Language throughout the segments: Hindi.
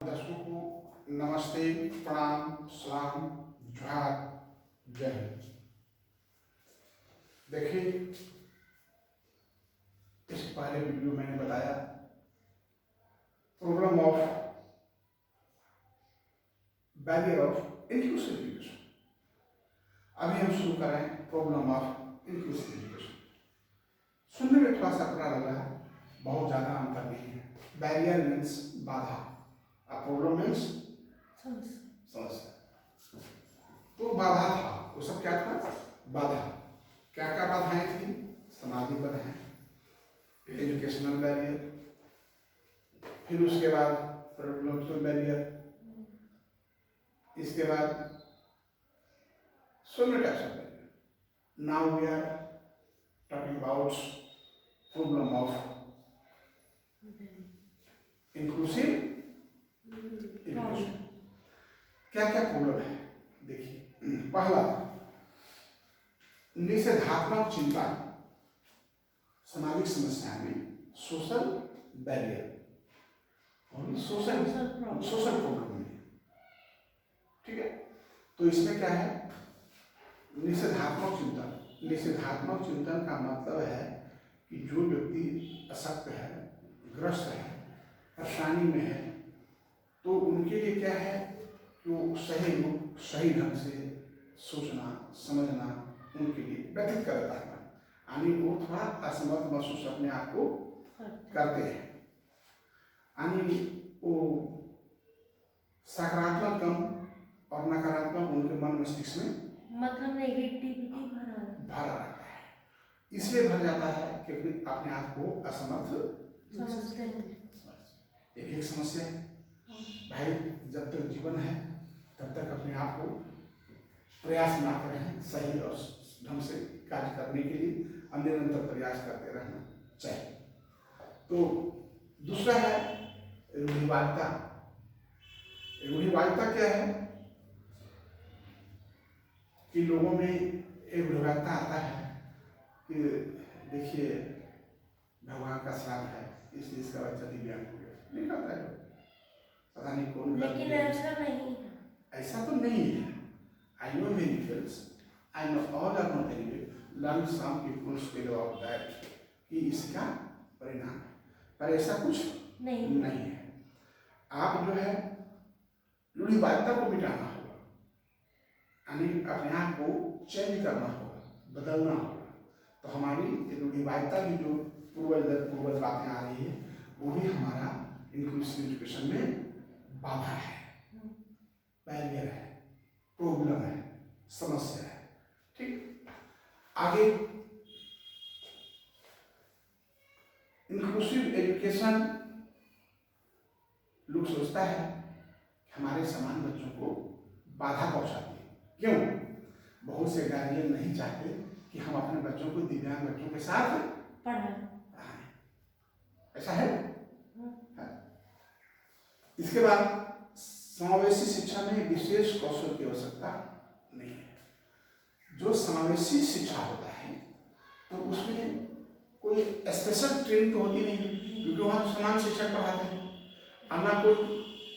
दर्शकों को नमस्ते, प्रणाम, सलाम, जोहार, जय हिंद। देखिए, इस पहले वीडियो मैंने बताया problem of barrier of inclusive education. अभी हम शुरू कर रहे हैं प्रॉब्लम ऑफ इंक्लूसिव एजुकेशन। सुनने में थोड़ा सा बुरा लग रहा है, बहुत ज्यादा अंतर नहीं है। बैरियर मीन्स बाधा, प्रॉब्लम मीन्स समस्या। तो बाधा था, वो सब क्या था? बाधा। क्या क्या बाधाएं थी? सामाजिक बाधाएं, एजुकेशनल बैरियर, फिर उसके बाद प्रोटोकॉल बैरियर, इसके बाद social barrier. Now we are talking about problem of inclusive education. क्या क्या प्रॉब्लम है? देखिए, पहला निषेधात्मक चिंता, सामाजिक समस्याएं में सोशल बैरियर और सोशल प्रॉब्लम में। ठीक है, तो इसमें क्या है? निषेधात्मक चिंतन। निषेधात्मक चिंतन का मतलब है कि जो व्यक्ति अशक्त है, ग्रस्त है, परेशानी में है, तो उनके लिए क्या है कि वो सही ढंग से सोचना समझना उनके लिए व्यतीत करता है, यानी वो थोड़ा असमर्थ महसूस अपने आप को करते हैं, यानी वो सकारात्मक कम और नकारात्मक उनके मन मस्तिष्क में मतलब नेगेटिविटी भरा रहता है। इसलिए भर जाता है क्योंकि अपने आप को असमर्थ समझते हैं। ये भी एक समस्या है भाई। जब तक जीवन है तब तक अपने आप को प्रयास ना करें, सही और ढंग से कार्य करने के लिए निरंतर प्रयास करते रहना चाहिए। तो दूसरा है रूढ़िवादिता। रूढ़िवादिता क्या है कि लोगों में एक रूढ़िवादिता आता है कि देखिए भगवान का श्राप है इसलिए इसका बच्चा दिव्यांग हो गया, नहीं कहता है, पता नहीं कौन। लेकिन ऐसा नहीं है, ऐसा तो नहीं है। I know many fields, I know all are not anyway, learn some people speak about that कि इसका परिणाम है, पर ऐसा कुछ नहीं है। आप जो है रूढ़िवादिता को मिटाना होगा, यानी अपने आप को चेंज करना होगा, बदलना होगा। तो हमारी रूढ़िवादिता की जो पूर्वज बातें आ रही है वो भी हमारा इंक्लूसिव एजुकेशन में बाधा है, बैरियर है, प्रॉब्लम है, समस्या है। ठीक, आगे इंक्लूसिव एजुकेशन लोग सोचता है कि हमारे समान बच्चों को बाधा पहुंचाती है। क्यों? बहुत से गार्जियन नहीं चाहते कि हम अपने बच्चों को दिव्यांग बच्चों के साथ पढ़ाएं। ऐसा है? इसके बाद समावेशी शिक्षा में विशेष कौशल की आवश्यकता नहीं है। जो समावेशी शिक्षा होता है तो उसमें कोई स्पेशल ट्रेनिंग तो होती नहीं, क्योंकि वहाँ समान शिक्षक पढ़ाते हैं, अन्ना कोई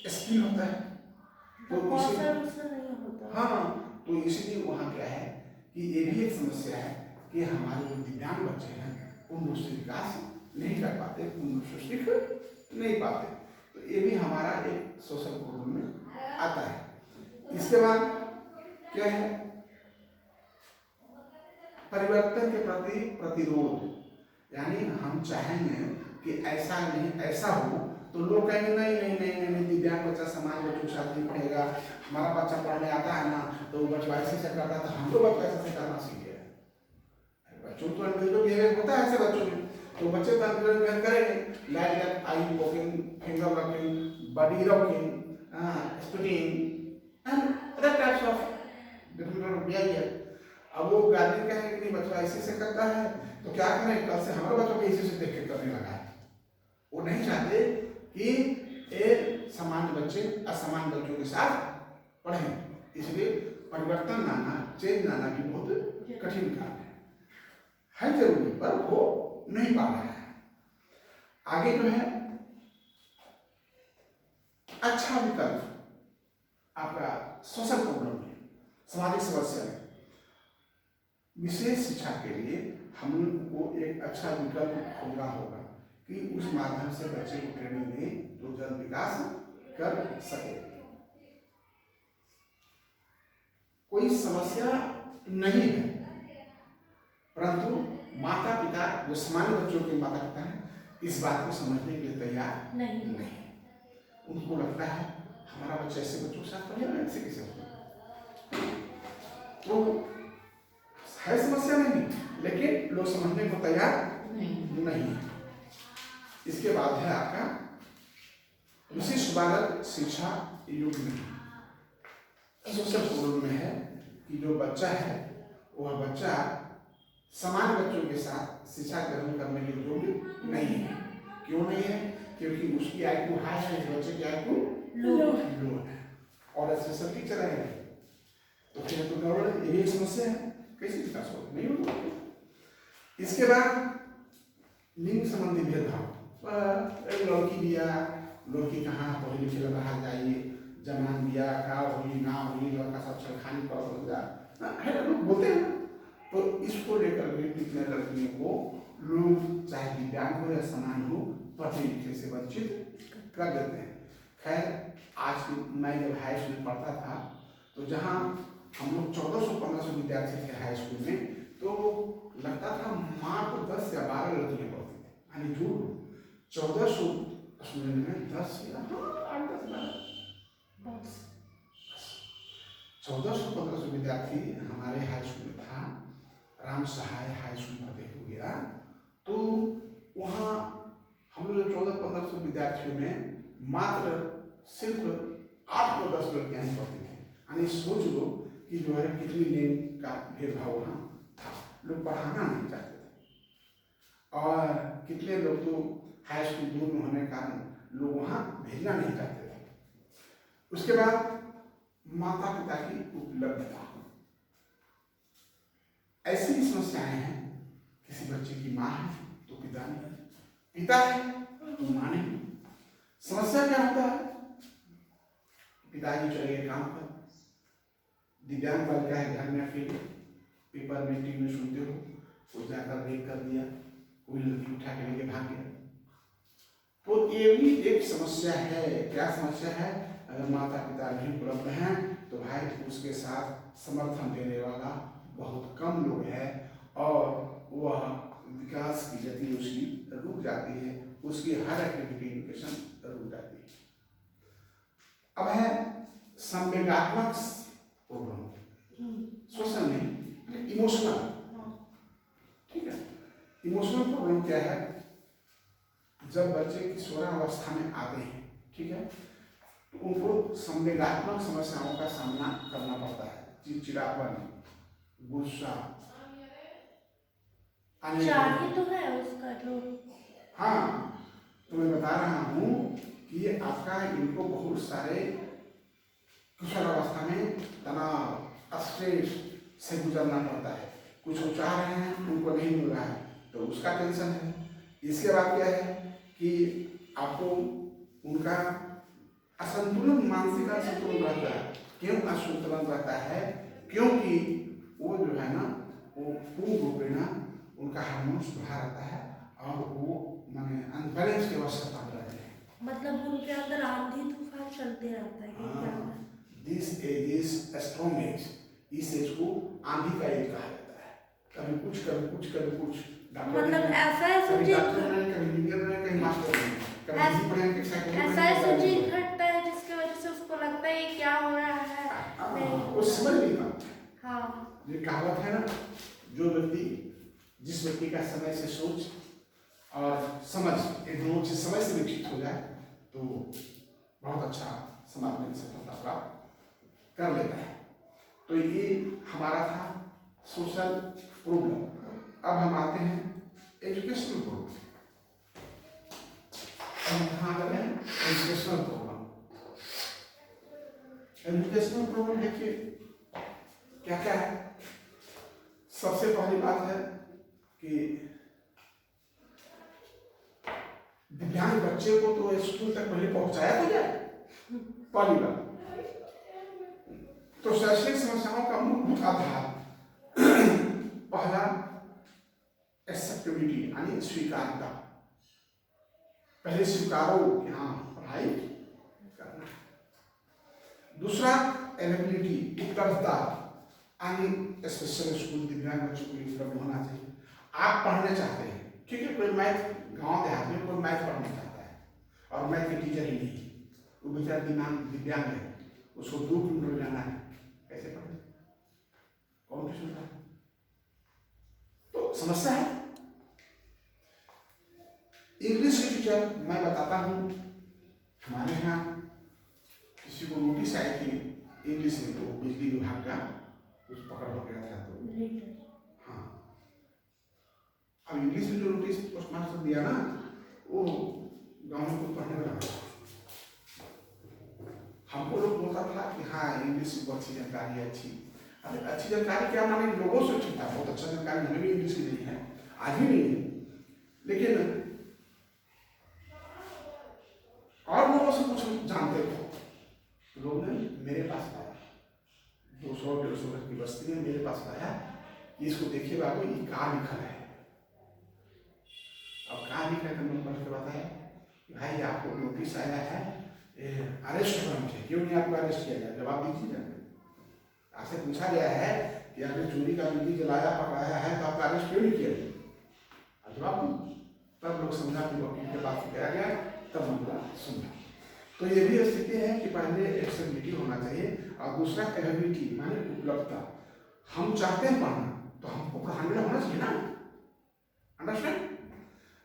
स्किल होता है तो हाँ, तो इसीलिए वहाँ क्या है कि ये भी एक समस्या है कि हमारे जो दिव्यांग बच्चे हैं उन रूप से विकास नहीं कर पाते, उन रूप से सीख नहीं पाते। तो ये भी हमारा एक सोशल प्रॉब्लम में आता है। इसके बाद क्या है? परिवर्तन के प्रति प्रतिरोध, यानी हम चाहेंगे कि ऐसा नहीं ऐसा हो तो लोग कहेंगे नहीं नहीं नहीं नहीं, दिव्यांग बच्चा समान बच्चों के साथ नहीं पढ़ेगा, हमारा बच्चा पढ़ने आता है ना तो बच्चा ऐसे से करता था, हम लोग बच्चा ऐसे करना सीख गए। बच्चों तो इंडिविजुअल बिहेवियर होता है ऐसे बच्चों में, तो बच्चे तो इंडिविजुअल बिहेवियर करेंगे, like that I walking, finger rocking, body rocking, speeding and other types of different behaviour. अब वो गार्जियन कहेंगे कि नहीं बच्चा ऐसे से करता है तो क्या करें, कल से हमारे बच्चों को ऐसे से देख के करने लगा है। वो नहीं चाहते कि एक समान बच्चे असमान बच्चों के साथ पढ़ें, इसलिए परिवर्तन लाना, चेंज लाना भी बहुत कठिन काम है जरूरी, पर वो नहीं पा रहा है। आगे जो है अच्छा विकल्प आपका सोशल प्रॉब्लम में, सामाजिक समस्या में विशेष शिक्षा के लिए हमको एक अच्छा विकल्प खोजना होगा कि उस माध्यम से बच्चे को ट्रेनिंग दें तो जल्द विकास कर सके। कोई समस्या नहीं है, परंतु माता पिता जो सामान्य बच्चों के माता पिता हैं इस बात को समझने के लिए तैयार नहीं। उनको लगता है हमारा बच्चा ऐसे बच्चों के साथ पढ़ेगा, ऐसे कैसे होगा, तो है समस्या नहीं, लेकिन लोग समझने को तैयार नहीं है। इसके बाद है आपका विशिष्ट बालक शिक्षा युग में सोशल प्रॉब्लम में है कि जो बच्चा है वह बच्चा सामान्य बच्चों के साथ शिक्षा ग्रहण करने के योग्य नहीं है। क्यों नहीं है? क्योंकि उसकी आईक्यू हाई है, बच्चे की आईक्यू लो है और स्पेशल टीचर है, तो फिर तो गड़बड़, यही एक समस्या है, कैसे विकास हो नहीं होगा। इसके बाद लिंग संबंधी भेदभाव, लड़की दिया, लड़की कहाँ पढ़ी लिखी बाहर जाइए, जमान दिया का हुई ना हुई, लड़का सब छलखानी पर हो जा है, लोग बोलते हैं। तो इसको लेकर के कितने लड़कियों को लोग चाहे दिव्यांग हो या समान हो पढ़ने लिखने से वंचित कर देते हैं। खैर आज मैं जब हाई स्कूल में पढ़ता था तो जहाँ हम लोग 1400-1500 विद्यार्थी थे हाई स्कूल में, तो लगता था मात्र 10 या 12 लड़कियाँ पढ़ती थी, यानी झूठ 1400 स्टूडेंट में 10 या 1400-1500 विद्यार्थी हमारे हाई स्कूल में था। राम सहाय हाई स्कूल फतेह हो गया, तो वहाँ हम लोग 1400-1500 विद्यार्थियों में मात्र सिर्फ 8 या 10 लड़कियाँ ही पढ़ती थी। यानी सोच लो कि जो है कितनी लिंग का भेदभाव वहाँ था, लोग पढ़ाना नहीं चाहते थे और कितने लोग तो हाई स्कूल दूर में होने के कारण लोग वहाँ भेजना नहीं चाहते थे। उसके बाद माता पिता की उपलब्धता, ऐसी समस्याएं हैं, किसी बच्चे की माँ है तो पिता नहीं, पिता है तो माँ नहीं। समस्या क्या होता है, पिताजी चले गए काम पर, दिव्यांग बालिका है घर में, फिर पेपर में टीवी में सुनते हो कोई जाकर रेप कर दिया, कोई लड़की उठा के लेके भाग गया, तो ये भी एक समस्या है। क्या समस्या है? अगर माता पिता नहीं उपलब्ध हैं तो भाई उसके साथ समर्थन देने वाला बहुत कम लोग हैं और वह विकास की गति उसकी रुक जाती है, उसकी हर एक्टिविटी एजुकेशन रुक जाती है। अब है संवेगात्मक प्रॉब्लम, सोशल नहीं, इमोशनल। ठीक है, इमोशनल प्रॉब्लम क्या है? जब बच्चे किशोरावस्था में आते हैं, ठीक है, तो उनको संवेगात्मक समस्याओं का सामना करना पड़ता है, चिड़चिड़ापन, गुस्सा, चाहिए तो है उसका जो, हाँ तो मैं बता रहा हूँ कि ये आपका इनको बहुत सारे किशोरावस्था में तनाव, स्ट्रेस से गुजरना पड़ता है। कुछ वो चाह रहे हैं उनको नहीं मिल रहा है तो उसका टेंशन है। इसके बाद क्या है कि आपको उनका असंतुलन, मानसिक असंतुलन रहता है। क्यों असंतुलन रहता है? क्योंकि वो जो है ना वो पूर्ण रूपेण उनका हार्मोन्स बढ़ा रहता है और वो माने अनबैलेंस की अवस्था में रहते हैं। मतलब उनके अंदर आंधी तूफान चलते रहता है कि क्या? This age is strong age, इस एज को आंधी का एज कहा जाता है। कभी कुछ कभी कुछ कभी कुछ, मतलब ऐसा है कभी सुजीत, डॉक्टर बने, कभी इंजीनियर बने, कभी मास्टर बने, कभी हिंदी पढ़ेंगे, साइकोलॉजी ऐसा है सुजीत घटता है जिसकी वजह से उसको लगता है ये क्या हो रहा है, नहीं वो समझ नहीं पाता। हाँ, ये कहावत है ना, जो व्यक्ति, जिस व्यक्ति का समय से सोच और समझ ये दोनों चीज समय से विकसित हो जाए तो बहुत अच्छा समाज में सफलता प्राप्त कर लेता है। तो ये हमारा था सोशल प्रॉब्लम। अब हम आते हैं एजुकेशनल प्रॉब्लम। हम कहाँ आ गए हैं? Educational problem. एजुकेशनल प्रॉब्लम देखिए क्या क्या है। सबसे पहली बात है कि दिव्यांग बच्चे को तो स्कूल तक पहले पहुंचाया तो जाए, पहली बात तो शैक्षणिक समस्याओं का मूलभूत आधार पहला एक्सेप्टेबिलिटी यानी स्वीकार्यता। पहले स्वीकारो कि हाँ पढ़ाई करना है। दूसरा एलिजिबिलिटी उपलब्धता यानी स्पेशल स्कूल दिव्यांग बच्चों को उपलब्ध होना चाहिए। आप पढ़ने चाहते हैं क्योंकि कोई मैथ गांव देहात में कोई मैथ पढ़ना चाहता है और मैथ के टीचर ही नहीं, वो बेचारा दिव्यांग है, उसको 2 किलोमीटर जाना है, कैसे पढ़े? कौन ट्यूशन है? तो समस्या है। इंग्लिश के टीचर मैं बताता हूँ, हमारे यहाँ किसी को नोटिस आई थी इंग्लिश में, तो बिजली विभाग का कुछ पकड़ हो गया था, तो हाँ अब इंग्लिश में जो नोटिस पोस्ट मास्टर दिया ना, वो गाँव में कुछ पढ़ने वाला हमको लोग बोलता था कि हाँ इंग्लिश की बहुत अच्छी जानकारी है। अरे अच्छी जानकारी क्या माने, लोगों से ठीक था, बहुत अच्छा जानकारी हमें भी इंग्लिश की नहीं है, आज भी नहीं है, लेकिन और लोगों से कुछ जानते थे। लोग ने मेरे पास आया, 200-150 की बस्ती में मेरे पास आया कि इसको देखिए बाबू ये कहाँ लिखा है। अब कहाँ लिखा है तो मैंने पढ़ के बताया कि भाई आपको नोटिस आया है, अरेस्ट होना चाहिए, क्यों नहीं आपको अरेस्ट किया जाए, जवाब दीजिए। आपसे पूछा गया है कि आपने चोरी का बिजली जलाया पकड़ाया है तो आपका अरेस्ट क्यों नहीं किया जाए, जवाब दो। तब लोग समझा कि वकील के पास गया गया, तब मामला सुना। तो ये भी स्थिति है कि पहले एक्सेसिबिलिटी होना चाहिए और दूसरा एबिलिटी माने उपलब्धता। हम चाहते हैं पढ़ना तो हमको पढ़ाने होना चाहिए ना, अंडरस्टैंड।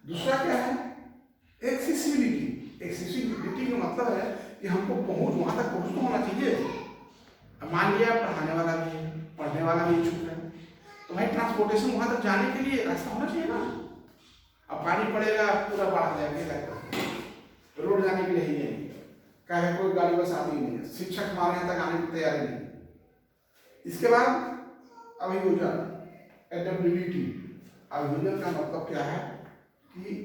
दूसरा क्या है, एक्सेसिबिलिटी। एक्सेसिबिलिटी का मतलब है कि हमको पहुंच, वहां तक पहुंच तो होना चाहिए। अब मान लिया पढ़ाने वाला भी है, पढ़ने वाला भी इच्छुक है, तो भाई ट्रांसपोर्टेशन वहां तक जाने के लिए रास्ता होना चाहिए ना। अब पानी पड़ेगा पूरा बाढ़ जाएगा, रोड जाने के लिए ही नहीं, कहे कोई गाड़ी बस आती ही नहीं है, शिक्षक हमारे यहाँ तक आने की तैयारी नहीं। इसके बाद अभियोजन, एडेप्टेबिलिटी। अभियोजन का मतलब क्या है कि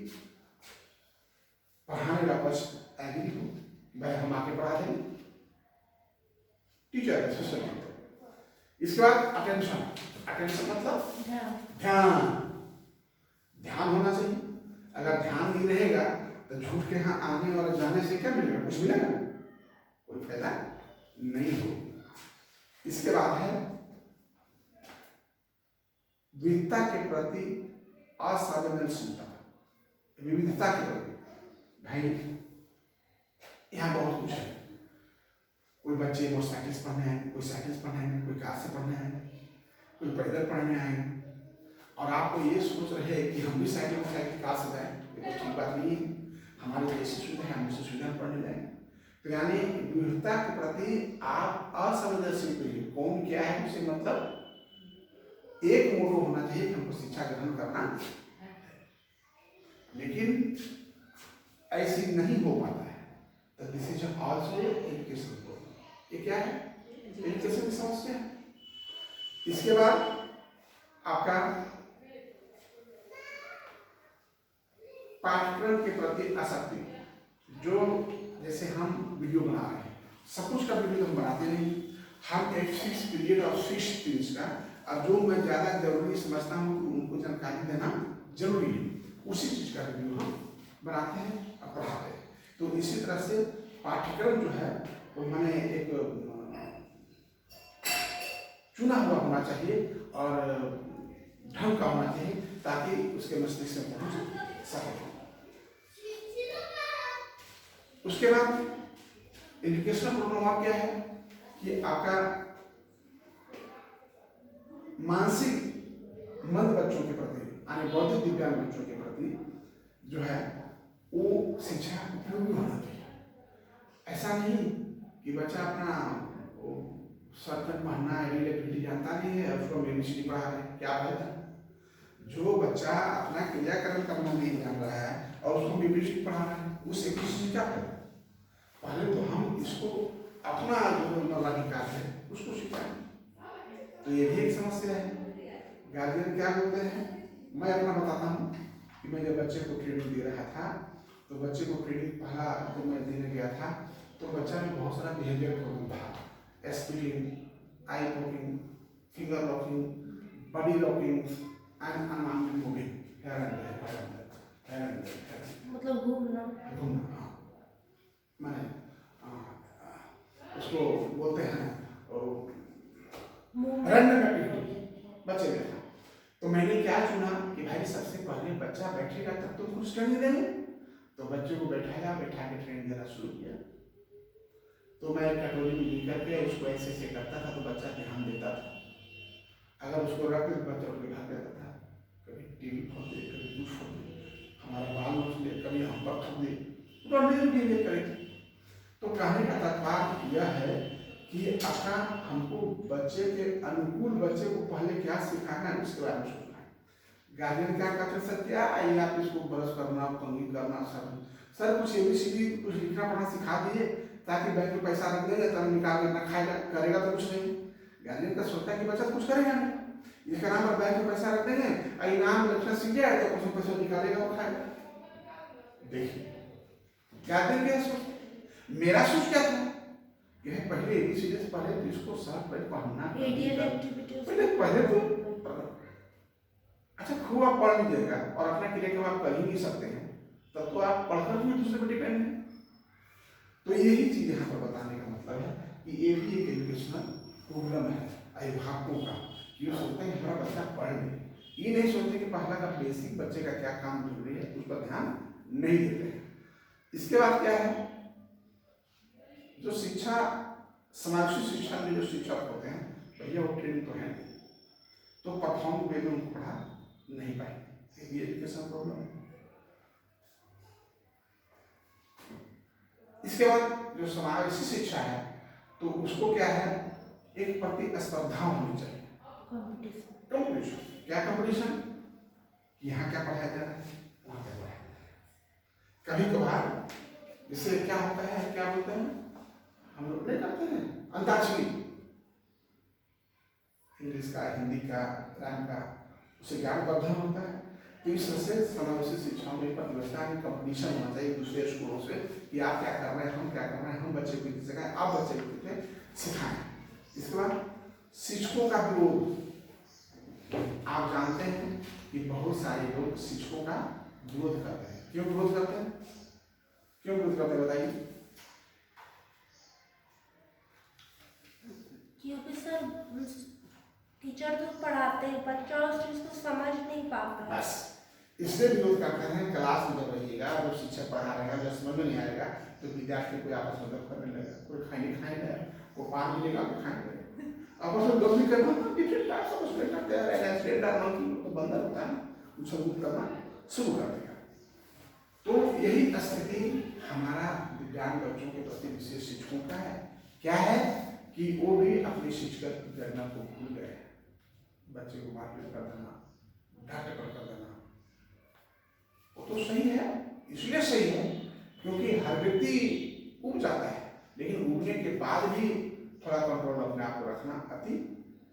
पढ़ाने का पक्ष एग्री हो, भाई हम आके पढ़ा देंगे, टीचर है, स्पेशल टीचर। इसके बाद अटेंशन। अटेंशन मतलब ध्यान। ध्यान होना चाहिए। अगर ध्यान नहीं रहेगा तो झूठ के यहाँ आने और जाने से क्या मिलेगा, कुछ मिलेगा, कोई फायदा नहीं हो। इसके बाद है विविधता के प्रति असंवेदनशीलता। विविधता के प्रति भाई यहाँ बहुत कुछ है, कोई बच्चे मोटरसाइकिल से पढ़ने आए, कोई साइकिल से पढ़ने आए, कोई कार से पढ़ने आए, कोई पैदल पढ़ने आए, और आपको ये सोच रहे कि हम भी साइकिल कार से जाएं, ये तो ठीक बात नहीं है। हमारे जैसी सुविधा है, हम उसे सुविधा पढ़ने जाएंगे। तो यानी विविधता के प्रति आप असंवेदनशील करिए। कौन क्या है उसे मतलब एक मोटो होना चाहिए कि हमको शिक्षा ग्रहण करना है, लेकिन ऐसी नहीं हो पाता है। तो this is also education problem. ये क्या है, एजुकेशन की समस्या है। इसके बाद आपका पाठ्यक्रम के प्रति आसक्ति। जो जैसे हम वीडियो बना रहे हैं, सब कुछ का वीडियो हम बनाते नहीं, हम एक फिक्स पीरियड और फिक्स चीज का, और जो मैं ज़्यादा जरूरी समझता हूँ कि उनको जानकारी देना जरूरी है, उसी चीज़ का वीडियो हम बनाते हैं और पढ़ाते हैं। तो इसी तरह से पाठ्यक्रम जो है वो मैंने एक चुना हुआ होना चाहिए और ढंग का होना चाहिए, ताकि उसके मस्तिष्क में पहुँच सके। उसके बाद एजुकेशनल प्रॉब्लम आप क्या है कि आपका मानसिक मंद बच्चों के प्रति, यानी बौद्धिक दिव्यांग बच्चों के प्रति जो है वो शिक्षा उपयोगी होना चाहिए। ऐसा नहीं कि बच्चा अपना सर्कल पढ़ना है, जानता नहीं है, उसको मेडिसिन पढ़ा रहे, क्या फायदा। जो बच्चा अपना क्रियाकरण करना नहीं जान रहा है और उसको मेडिसिन पढ़ा रहे हैं, उस एक से क्या फायदा। पहले तो हम इसको अपना जो नवाधिकार है उसको सिखाएं। तो ये भी एक समस्या है। गार्जियन क्या बोलते हैं, मैं अपना बताता हूँ कि मैं जब बच्चे को ट्रेनिंग दे रहा था, तो बच्चे को ट्रेनिंग पहला तो मैं देने गया था, तो बच्चा में बहुत सारा बिहेवियर प्रॉब्लम था, speeding, I locking, finger locking, body locking and unwanted moving, मतलब घूमना। घूमना, हाँ, मैंने उसको बोलते हैं रैंडम एक्टिविटी बच्चे में था। तो मैंने क्या चुना कि भाई सबसे पहले बच्चा बैठेगा तब तो कुछ ट्रेनिंग देंगे, तो बच्चे को बैठा के ट्रेनिंग देना शुरू किया। तो मैं कटोरी में लेकर के उसको ऐसे करता था तो बच्चा ध्यान देता था। अगर उसको रख के बच्चा उठ के भाग जाता था, कभी टीवी खोल दे, कभी कुछ खोल दे, हमारा बाल नोच ले, कभी हम पर थक दे, तो करेगी। तो कहने का तात्पर्य यह है कि अपना हमको बच्चे के अनुकूल बच्चे को पहले क्या सिखाना है उसके बारे में सोचना है। गार्जियन क्या कर सकते हैं, आइए आप इसको ब्रश करना, कंघी करना, सर कुछ ABCD कुछ लिखना पढ़ना सिखा दिए ताकि बैंक में पैसा रख देंगे तब निकाल के ना खाएगा, करेगा तो कुछ नहीं। गार्जियन का सोचता है कि बच्चा कुछ करेगा नहीं, इसका नाम पर बैंक में पैसा रख देंगे, इनाम लिखना सीख जाए तो उसमें पैसा निकालेगा और खाएगा। देखिए गार्जियन क्या सोच, मेरा सोच क्या था, यह पहले ABCD से पहले तो इसको साफ पहले पढ़ना, पहले तो अच्छा खूब आप पढ़ लीजिएगा और अपना क्रिया आप कर ही नहीं सकते हैं, तब तो आप पढ़कर भी दूसरे पर डिपेंड है। तो यही चीज यहाँ पर बताने का मतलब है कि ये भी एक एजुकेशनल प्रॉब्लम है अभिभावकों का, कि वो सोचते हैं हमारा बच्चा पढ़ ले, ये नहीं सोचते कि पहला का बेसिक बच्चे का क्या काम जरूरी है उस पर ध्यान नहीं देते हैं। इसके बाद क्या है, जो शिक्षा समावेशी शिक्षा में जो शिक्षक होते हैं भैया वो ट्रेनिंग तो है नहीं, तो परफॉर्म वे में उनको पढ़ा नहीं पाएंगे, ये एजुकेशन प्रॉब्लम है। इसके बाद जो समावेशी शिक्षा है तो उसको क्या है, एक प्रतिस्पर्धा होनी चाहिए, कंपटीशन। क्या कंपटीशन, यहाँ क्या पढ़ाया जा रहा है, वहाँ क्या पढ़ाया जा रहा है। कभी कभार इससे क्या होता है, क्या बोलते हैं हम लोग नहीं करते हैं, अंताक्षरी, इंग्लिश का, हिंदी का, राम का, उससे ज्ञान वर्धन होता है। तो इस तरह से समावेशी शिक्षा में प्रतियोगिता की कंपटीशन होना चाहिए दूसरे स्कूलों से कि आप क्या कर रहे हैं, हम क्या कर रहे हैं, हम बच्चे को किसी सिखाएं, आप बच्चे को कितने सिखाएं। इसके बाद शिक्षकों का विरोध, आप जानते हैं कि बहुत सारे लोग शिक्षकों का विरोध करते हैं। क्यों विरोध करते हैं, क्यों विरोध करते हैं बताइए। क्योंकि सर टीचर तो पढ़ाते हैं, बच्चा उस चीज को समझ नहीं पाता है, बस इसलिए विरोध करते हैं। क्लास में जब रहिएगा, जब शिक्षक पढ़ा रहेगा, जब समझ में नहीं आएगा तो विद्यार्थी कोई आपस में गप करने लगेगा, कोई खाएगा, कोई पान मिलेगा तो खाएंगे, आपस में गप भी करना, तो बंदर होता है उछल करना शुरू कर देगा। तो यही स्थिति हमारा दिव्यांग बच्चों के प्रति विशेष शिक्षकों का है। क्या है कि वो भी अपनी शिक्षक की गणना को भूल गए, बच्चे को मारपीट कर देना, डांट कर देना, वो तो सही है, इसलिए सही है क्योंकि हर व्यक्ति उब जाता है, लेकिन उबने के बाद भी थोड़ा कंट्रोल अपने आप को रखना अति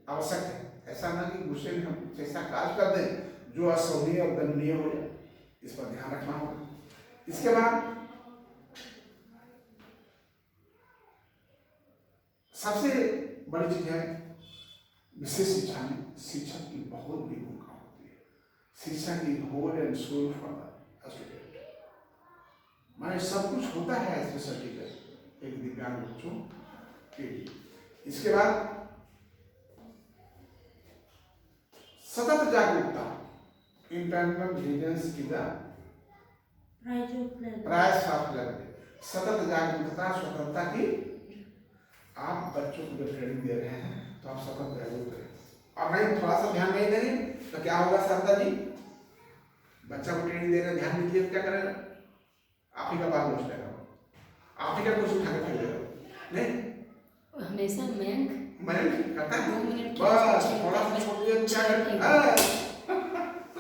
आवश्यक है। ऐसा ना कि गुस्से में हम कुछ ऐसा कार्य कर दें जो असहनीय और दंडनीय हो जाए, इस पर ध्यान रखना होगा। इसके बाद सबसे बड़ी चीज है विशेष शिक्षा में शिक्षक की बहुत बड़ी भूमिका होती है। शिक्षा की whole and soul for the student, माने सब कुछ होता है स्पेशल टीचर एक दिव्यांग बच्चों के लिए। इसके बाद सतत जागरूकता, इंटरनल विजिलेंस की प्रयास, सतत जागरूकता, स्वतंत्रता की। आप बच्चों को जब ट्रेनिंग दे रहे हैं तो आप सतत जागरूक करें, और नहीं थोड़ा सा ध्यान नहीं देंगे तो क्या होगा शारदा जी, बच्चा को ट्रेनिंग दे रहे हैं, ध्यान नहीं दिए क्या करेगा, आप ही का बाल नोच लेगा, आप ही का कुछ उठा के फेंक देगा, नहीं हमेशा मैं करता है, बस थोड़ा सा छोड़ दिया क्या करेगा,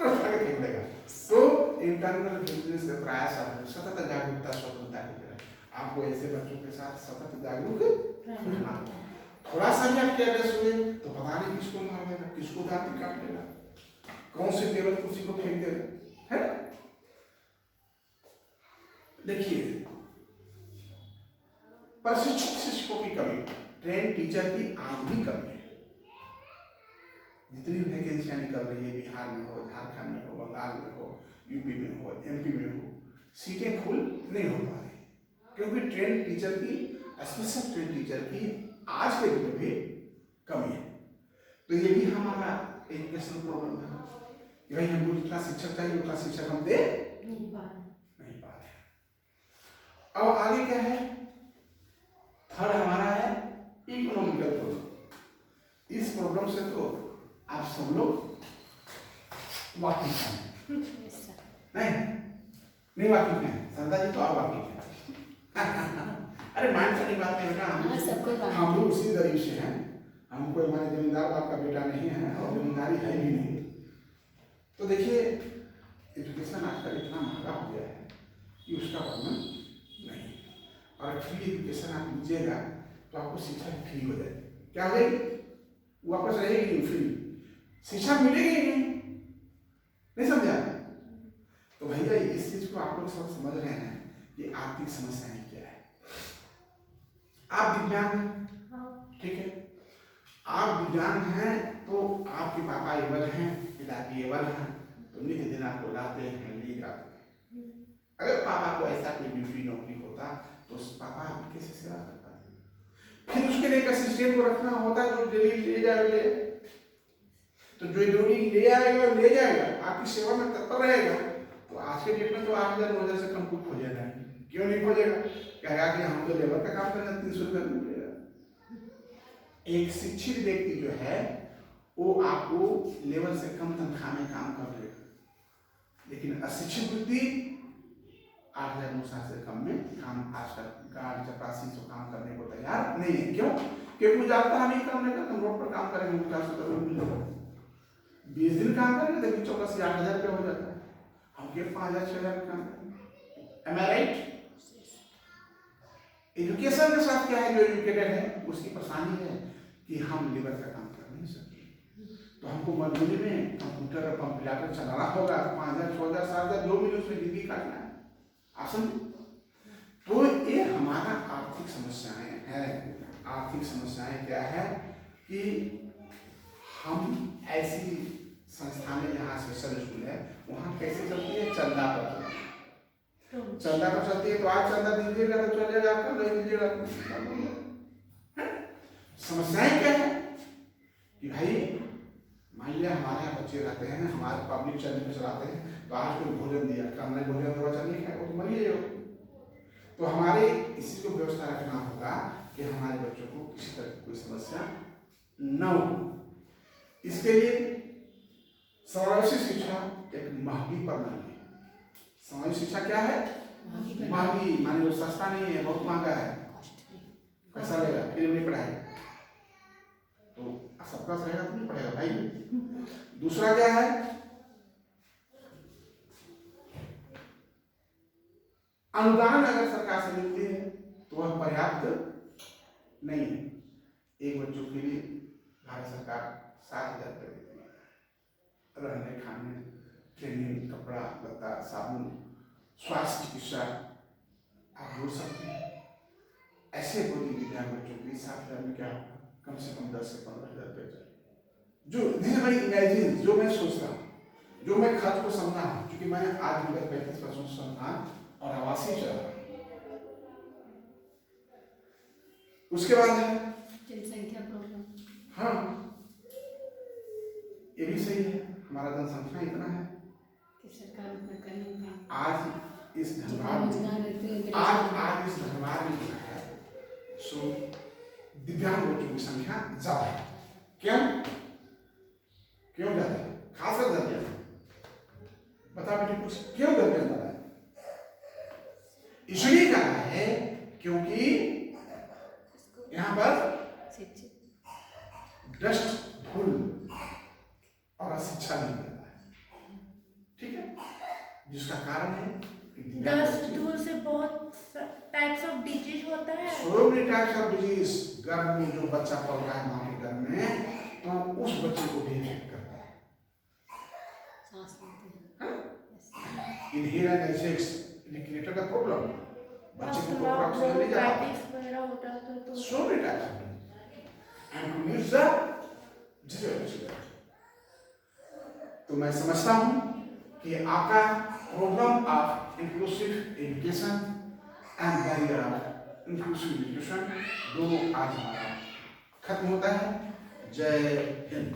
उठा के फेंक देगा। तो इंटरनल विजिलेंस का प्रयास है, सतत जागरूकता, स्वतंत्रता की तरह आपको ऐसे बच्चों के साथ सतत जागरूक रहना। थोड़ा सा भी आप केयरलेस हुए तो पता नहीं किसको मार देगा, किसको दांत काट देगा, कौन से टेबल कुर्सी को फेंक देगा, है। देखिए प्रशिक्षित शिक्षकों की कमी, ट्रेन टीचर की आज भी कमी है। जितनी वैकेंसियां निकल रही है, बिहार में हो, झारखंड में हो, बंगाल में हो, यूपी में हो, एमपी में हो, सीटें फुल नहीं हो पा रही, क्योंकि ट्रेन टीचर की, स्पेशल ट्रेन टीचर की आज के दिन भी कमी है। तो ये भी हमारा एजुकेशनल प्रॉब्लम है कि भाई हमको जितना शिक्षक चाहिए उतना शिक्षक हम दे नहीं पा रहे। अब आगे क्या है, थर्ड हमारा है इकोनॉमिकल प्रॉब्लम। इस प्रॉब्लम से तो आप सब लोग वाकिफ हैं, नहीं वाकिफ हैं, सरदा जी तो आप वाकिफ हैं। अरे माइंड फनी बात नहीं बेटा, हम लोग उसी गरीब से हैं, हम कोई हमारे जमींदार बाप का बेटा नहीं है और जमींदारी है भी नहीं। तो देखिए एजुकेशन आजकल इतना महंगा हो गया है कि उसका वर्णन नहीं। और फ्री एजुकेशन आप लीजिएगा तो आपको शिक्षा फ्री हो जाएगी, क्या हो जाएगी, वापस रहेगी नहीं, फ्री शिक्षा मिलेगी नहीं समझा। तो भैया इस चीज को आप लोग सब समझ रहे हैं कि आर्थिक समस्याएं क्या है। आप दिव्यांग हैं, ठीक है, आप दिव्यांग हैं तो आपके पापा एवल हैं, पिताजी एवल हैं, तो नित्य दिन आपको लाते हैं ले जाते हैं। अगर पापा को ऐसा कोई ड्यूटी नौकरी होता तो उस पापा आपकी कैसे सेवा कर पाते, फिर उसके लिए एक असिस्टेंट को रखना होता जो डेली ले जाए, तो जो डेली ले आएगा और ले जाएगा, आपकी सेवा में तत्पर रहेगा। तो आज के डेट में तो 8,000 9,000 से कम कुछ खोजेगा नहीं, क्यों नहीं खोजेगा, कहेगा कि हम तो लेबर का काम करना 300 रुपये मिलेगा। एक शिक्षित व्यक्ति जो है वो आपको लेबर से कम तनख्वाह में काम कर लेगा, लेकिन अशिक्षित व्यक्ति 8,000 9,000 से कम में काम आजकल गाड़ी चपरासी से काम करने को तैयार नहीं है। क्यों, क्योंकि वो जानता है काम नहीं करता, रोड पर काम करेंगे 50 रुपये मिलेगा, 20 दिन काम करेंगे देखिए 84 8,000 रुपये हो जाता है, हम के 5,000 6,000 काम करेंगे। एम आई राइट। एजुकेशन के साथ क्या है, जो एजुकेटेड है उसकी परेशानी है कि हम लेबर का काम कर नहीं सकते, तो हमको मजबूरी में कंप्यूटर और पंप लाकर चलाना होगा, 5,000 6,000 7,000 जो मिले उसमें जिंदगी काटना है, आप समझे। तो ये हमारा आर्थिक समस्याएं हैं। आर्थिक समस्याएं क्या है कि हम ऐसी संस्थानें जहाँ स्पेशल स्कूल है वहाँ कैसे चलती है, चंदा पर चंदा पर चलती है। तो आज चंदा दीजिएगा तो चलेगा, कल नहीं दीजिएगा तो समस्याएं क्या है कि भाई मान लिया हमारे यहाँ बच्चे रहते हैं, हमारे पब्लिक चैनल में चलाते हैं, तो आज कोई भोजन दिया, कल नहीं भोजन तो बच्चा नहीं खाएगा, तो मरिए। तो हमारे इसी को व्यवस्था रखना होगा कि हमारे बच्चों को किसी तरह की कोई समस्या न हो। इसके लिए समावेशी शिक्षा एक महंगी प्रणाली है। समावेशी शिक्षा क्या है, महंगी, मानी लो सस्ता नहीं है, बहुत महंगा है, पैसा लेगा फिर नहीं पढ़ाएगा, तो सबका रहेगा तो नहीं पढ़ेगा भाई। दूसरा क्या है, अनुदान अगर सरकार से मिलती है तो वह पर्याप्त नहीं है। एक बच्चों के लिए भारत सरकार 7,000 रुपये देती है, रहने खाने ट्रेनिंग कपड़ा लत्ता साबुन स्वास्थ्य चिकित्सा आप जोड़ सकते हैं। ऐसे गोदी दिव्यांग बच्चों के लिए 7,000 में क्या होगा, कम से कम 10 से 15,000 रुपये चाहिए। जो इमेजिन, जो मैं सोच रहा हूँ, जो मैं खर्च को समझा हूँ, क्योंकि मैं आज 35% संस्थान और आवासीय चल रहा है। उसके बाद है जनसंख्या प्रॉब्लम। हाँ ये भी सही है, हमारा जनसंख्या इतना है कि सरकार उतना कर नहीं पाए। आज इस धनबाद में आज इस धनबाद में जो है सो दिव्यांग बच्चों की संख्या ज्यादा है। क्यों क्यों ज्यादा है, खास कर ज्यादा है, बता बेटे कुछ, क्यों ज्यादा है? इसलिए ज्यादा है क्योंकि यहाँ पर डस्ट धूल और अशिक्षा नहीं मिलता है, ठीक है, जिसका कारण है डस्ट धूल से बहुत टाइप्स ऑफ डिजीज होता है। So many types of disease. गर्भ में जो बच्चा पल रहा है माँ के गर्भ में, तो उस बच्चे को भी इफेक्ट करता है, सांस लेते हैं। इनहेलेंट एसेक्स इनहेलेटर का प्रॉब्लम, बच्चे को अप्रोक्सीमेटली जब प्रैक्टिस वगैरह होता है तो so many types of things and to use the digital. तो मैं समझता हूँ कि आपका programme of inclusive education and barrier of inclusive education दोनों आज हमारा खत्म होता है। जय हिंद।